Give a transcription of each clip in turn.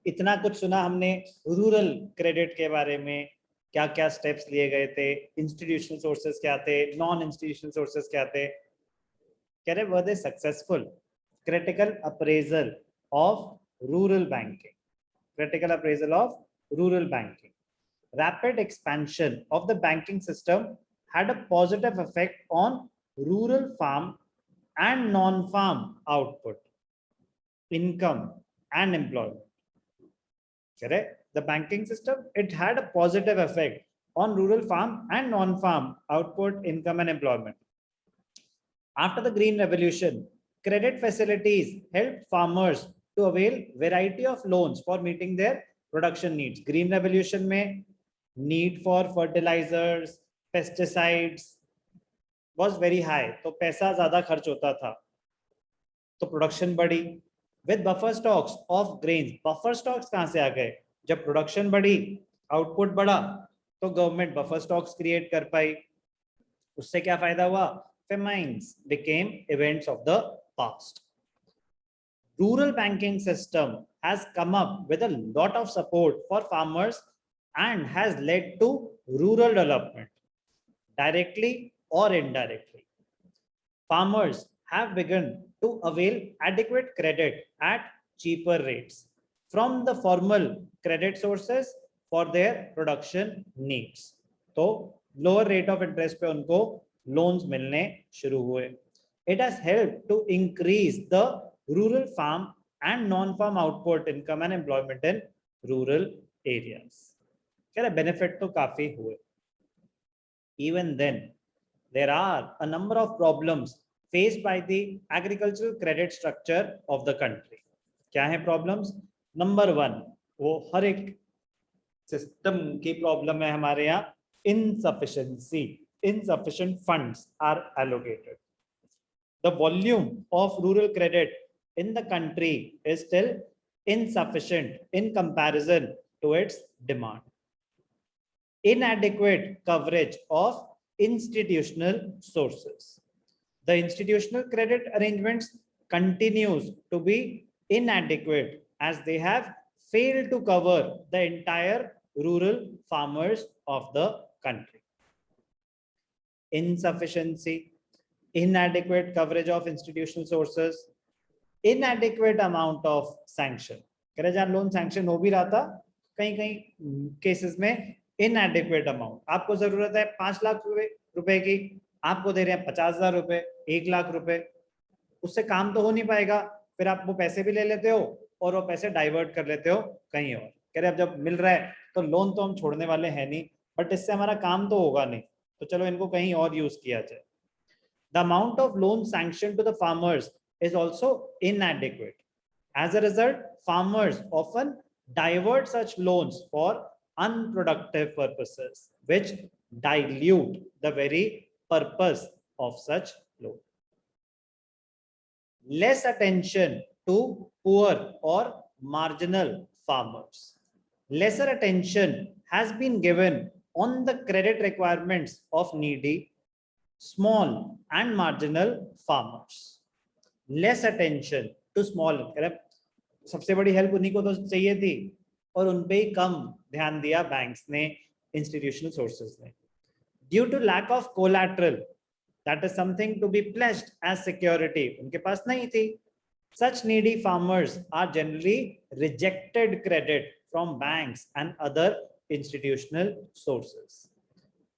इतना कुछ सुना हमने रूरल क्रेडिट के बारे में, क्या क्या स्टेप्स लिए गए थे, इंस्टीट्यूशनल सोर्सेस क्या थे, नॉन इंस्टीट्यूशनल सोर्सेस क्या थे। कह रहे वर दे successful critical appraisal of rural banking. Critical appraisal of rural banking. Rapid expansion of the banking system had a positive effect on rural farm and non-farm output, income and employment. Correct? The banking system, it had a positive effect on rural farm and non-farm output, income and employment. After the Green Revolution, credit facilities helped farmers to avail variety of loans for meeting their production needs. Green Revolution में need for fertilizers, pesticides was very high, तो पैसा ज़्यादा खर्च होता था, तो production बढ़ी. With buffer stocks of grains, buffer stocks कहाँ से आ गए? जब प्रोडक्शन बढ़ी, आउटपुट बढ़ा, तो गवर्नमेंट बफर स्टॉक्स क्रिएट कर पाई. उससे क्या फायदा हुआ? Famines became events of the past. Rural banking system has come up with a lot of support for farmers and has led to rural development, directly or indirectly. Farmers have begun to avail adequate credit at cheaper rates from the formal credit sources for their production needs. तो lower rate of interest पे उनको loans मिलने शुरू हुए. It has helped to increase the rural farm and non-farm output, income and employment in rural areas. कह रहे benefit तो काफी हुए. Even then, there are a number of problems faced by the agricultural credit structure of the country. क्या है problems? Number one, वो हर एक system की प्रॉब्लम है हमारे यहाँ, insufficiency. Insufficient funds are allocated. The volume of rural credit in the country is still insufficient in comparison to its demand. Inadequate coverage of institutional sources. The institutional credit arrangements continues to be inadequate as they have failed to cover the entire rural farmers of the country. Insufficiency, inadequate coverage of institutional sources, inadequate amount of sanction. कह रहे जहाँ loan sanction हो भी रहा था, कहीं कहीं cases में inadequate amount. आपको जरूरत है 5 लाख रुपए की, आपको दे रहे हैं 50,000 रुपए, 1 लाख रुपए, उससे काम तो हो नहीं पाएगा. फिर आप वो पैसे भी ले लेते हो और वो पैसे डाइवर्ट कर लेते हो कहीं और. कह रहे अब जब मिल रहा है तो लोन तो हम छोड़ने वाले हैं नहीं, बट इससे हमारा काम तो होगा नहीं, तो चलो इनको कहीं और यूज किया जाए. The amount of loan sanctioned to the farmers is also inadequate. As a result, farmers often divert such loans for unproductive purposes, which dilute the very purpose of such loan. Less attention to poor or marginal farmers. Lesser attention has been given on the credit requirements of needy, small and marginal farmers. Less attention to small. सबसे बड़ी help उन्हीं को तो चाहिए थी और उन पे ही कम ध्यान दिया बैंक्स ने, इंस्टीट्यूशनल सोर्सेज ने. Due to lack of collateral, that is something to be placed as security, उनके पास नहीं थी. Such needy farmers are generally rejected credit from banks and other institutional sources.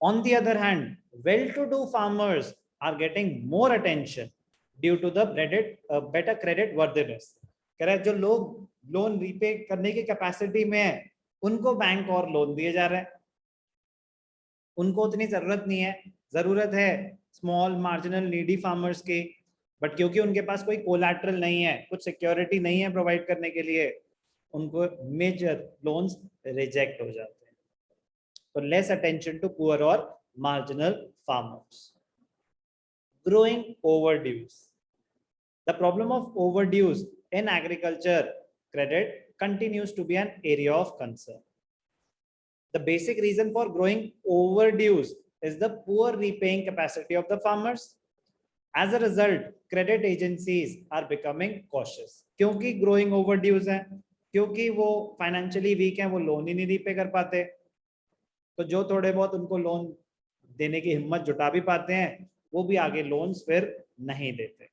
On the other hand, well-to-do farmers are getting more attention due to the better credit worthiness. कह रहा है जो लोग loan repay करने की capacity में है, उनको बैंक और लोन दिए जा रहे हैं. उनको उतनी जरूरत नहीं है, जरूरत है स्मॉल मार्जिनल नीडी फार्मर्स की, बट क्योंकि उनके पास कोई कोलैटरल नहीं है, कुछ सिक्योरिटी नहीं है प्रोवाइड करने के लिए, उनको मेजर लोन्स रिजेक्ट हो जाते हैं. So less attention to poor or marginal farmers. Growing overdues. The problem of overdues in agriculture credit continues to be an area of concern. The basic reason for growing overdues is the poor repaying capacity of the farmers. As a result, credit agencies are becoming cautious. क्योंकि growing overdues हैं, क्योंकि वो financially week हैं, वो loan ही नहीं repay कर पाते। तो जो थोड़े बहुत उनको लोन देने की हिम्मत जुटा भी पाते हैं, वो भी आगे लोन्स फिर नहीं देते।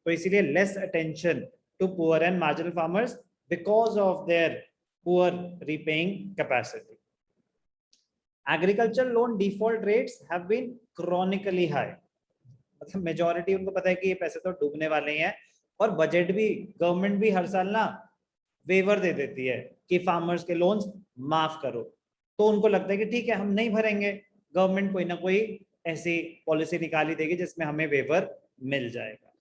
तो इसीलिए less attention to poor and marginal farmers because of their poor repaying capacity. Agriculture loan default rates have been chronically high, मतलब मेजॉरिटी उनको पता है कि ये पैसे तो डूबने वाले हैं, और बजट भी, गवर्नमेंट भी हर साल ना वेवर दे देती है कि फार्मर्स के लोन्स माफ करो। तो उनको लगता है कि ठीक है, हम नहीं भरेंगे, गवर्नमेंट कोई ना कोई ऐसी पॉलिसी निकाली देगी जिसमें हमें वेवर मिल जाएगा।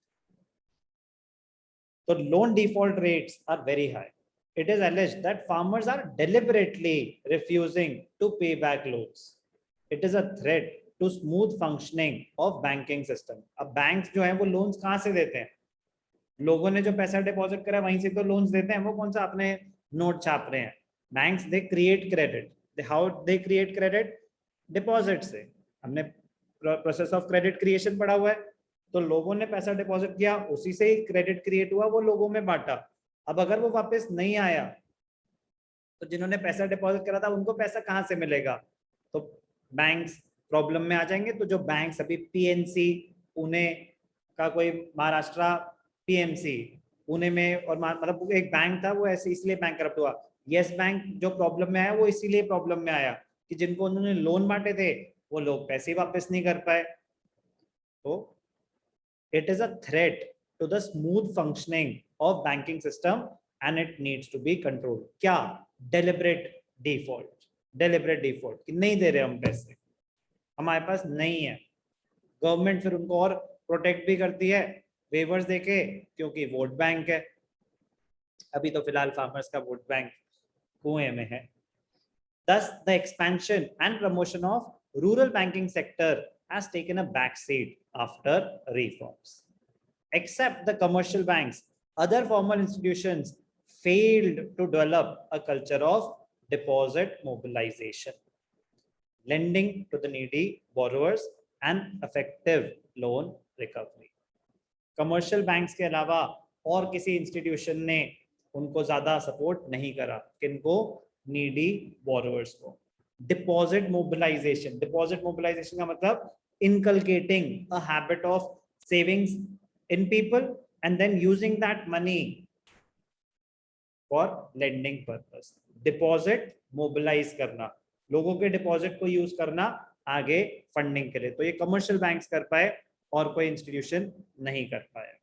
तो loan default rates are very high. It is alleged that farmers are deliberately refusing to pay back loans. It is a threat to smooth functioning of banking system. अब banks जो हैं वो loans कहाँ से देते हैं? लोगों ने जो पैसा डिपॉजिट करा वहीं से तो लोन्स देते हैं, वो कौन सा अपने नोट छाप रहे हैं? Banks they create credit. How they create credit? Deposit से. हमने प्रोसेस ऑफ क्रेडिट क्रिएशन पढ़ा हुआ है. तो लोगों ने पैसा डिपॉजिट किया, उसी से ही क्रेडिट क्रिएट हुआ, वो लोगों में बांटा. अब अगर वो वापस नहीं आया तो जिन्होंने पैसा डिपॉजिट करा था उनको पैसा कहाँ से मिलेगा? तो बैंक्स प्रॉब्लम में आ जाएंगे. तो जो बैंक्स अभी पीएनसी पुणे का, कोई महाराष्ट्र पीएमसी पुणे में, और मतलब एक बैंक था वो ऐसे इसलिए बैंक करप्ट हुआ. यस बैंक जो प्रॉब्लम में आया वो इसीलिए प्रॉब्लम में आया कि जिनको उन्होंने लोन बांटे थे वो लोग पैसे वापस नहीं कर पाए. तो it is a threat to the smooth functioning of banking system and it needs to be controlled. क्या? deliberate default कि नहीं दे रहे हम पैसे, हमारे पास नहीं है. गवर्नमेंट फिर उनको और प्रोटेक्ट भी करती है वेवर्स देके, क्योंकि वोट बैंक है. अभी तो फिलहाल फार्मर्स का वोट बैंक कुएं में है. Thus, the expansion and promotion of rural banking sector has taken a backseat after reforms. Except the commercial banks, other formal institutions failed to develop a culture of deposit mobilization, lending to the needy borrowers, and effective loan recovery. Commercial banks के अलावा और किसी institution ने उनको ज्यादा support नहीं करा. किनको? नीडी बोरोवर्स को. डिपॉजिट मोबिलाइजेशन का मतलब inculcating a habit of savings in people and then using that money for lending purpose. Deposit mobilise करना, लोगों के डिपॉजिट को यूज करना आगे फंडिंग के लिए. तो ये कमर्शियल बैंक्स कर पाए और कोई इंस्टीट्यूशन नहीं कर पाया.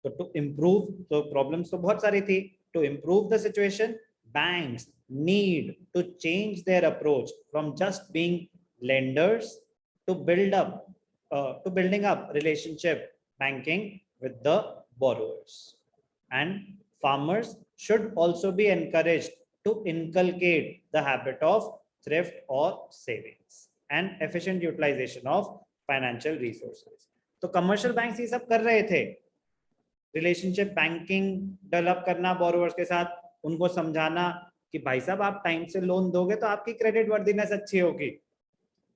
तो टू इम्प्रूव, तो प्रॉब्लम्स तो बहुत सारी थी. To improve the situation, banks need to change their approach from just being lenders to building up relationship banking with the borrowers. And farmers should also be encouraged to inculcate the habit of thrift or savings and efficient utilization of financial resources. तो commercial banks ये सब कर रहे थे, relationship banking develop करना borrowers के साथ, उनको समझाना कि भाई साहब आप टाइम से लोन दोगे तो आपकी क्रेडिट वर्दीनेस अच्छी होगी,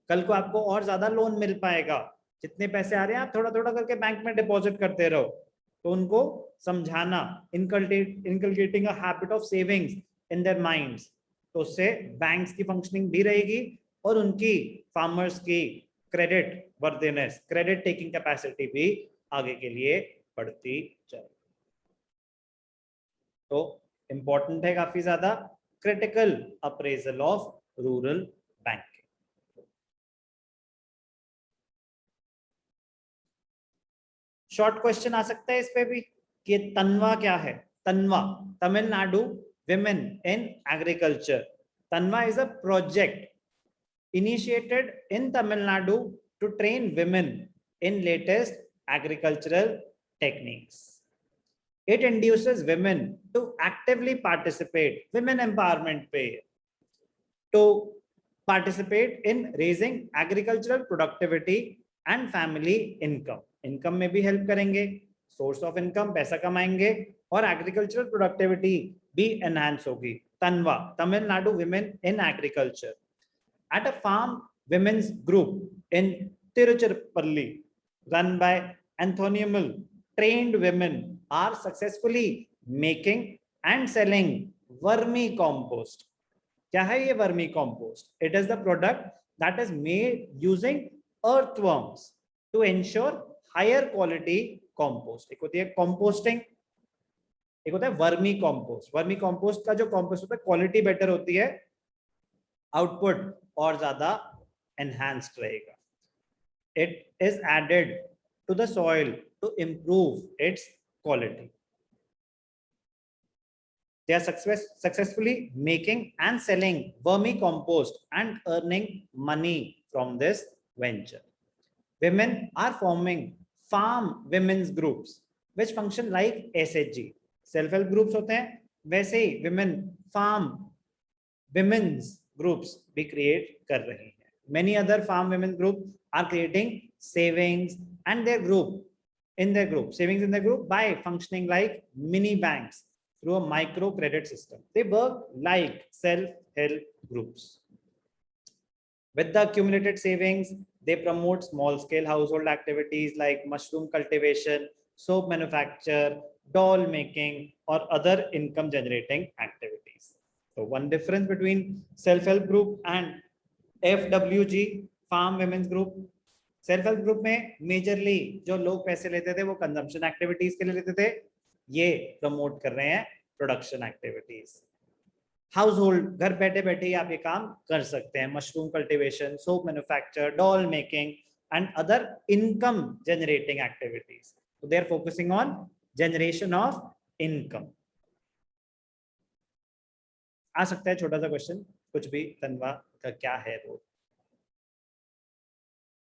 कल को आपको और ज्यादा लोन मिल पाएगा. जितने पैसे आ रहे हैं आप थोड़ा थोड़ा करके बैंक में डिपॉजिट करते रहो. तो उनको समझाना, inculcating a habit of savings in their minds. तो उससे बैंक्स की फंक्शनिंग भी रहेगी और उनकी फार्मर्स की credit worthiness, credit taking capacity भी आगे के लिए बढ़ती जाएगी. तो इंपॉर्टेंट है काफी ज्यादा critical appraisal of rural banking. Short question आ सकता है इस पे भी कि तनवा क्या है. तनवा, तमिलनाडु विमेन इन एग्रीकल्चर. तनवा is a project initiated in Tamil Nadu to train women in latest agricultural techniques. It induces women to actively participate, women empowerment पे, to participate in raising agricultural productivity and family income. Income में भी help करेंगे, source of income, पैसा कमाएंगे, और agricultural productivity भी enhance होगी. तनवा, Tamil Nadu women in agriculture. At a farm women's group in Tiruchirappalli, run by Anthony Mill, trained women are successfully making and selling vermi compost. क्या है ये vermi compost? It is the product that is made using earthworms to ensure higher quality compost। एक होती है composting, एक होता है vermi compost. Vermi compost का जो कॉम्पोस्ट होता है क्वालिटी बेटर होती है, आउटपुट और ज्यादा एनहांस्ड रहेगा। It is added to the soil to improve its quality। They are successfully making and selling vermicompost and earning money from this venture। Women are forming farm women's groups which function like SHG। Self help groups होते हैं, वैसे ही women farm women's groups भी create कर रही हैं। Many other farm women group are creating savings and their group in their group savings in their group by functioning like mini banks through a micro credit system। They work like self-help groups। With the accumulated savings, they promote small-scale household activities like mushroom cultivation, soap manufacture, doll making, or other income-generating activities। So one difference between self-help group and FWG, farm women's group। Self help group में majorly जो लोग पैसे लेते थे वो consumption activities के लिए लेते थे, ये प्रमोट कर रहे हैं प्रोडक्शन एक्टिविटीज। हाउस होल्ड, घर बैठे बैठे ही आप ये काम कर सकते हैं, mushroom cultivation, soap manufacture, doll making and other income generating activities. So they are focusing on generation of income। आ सकता है छोटा सा क्वेश्चन कुछ भी, तनवा का क्या है रोल?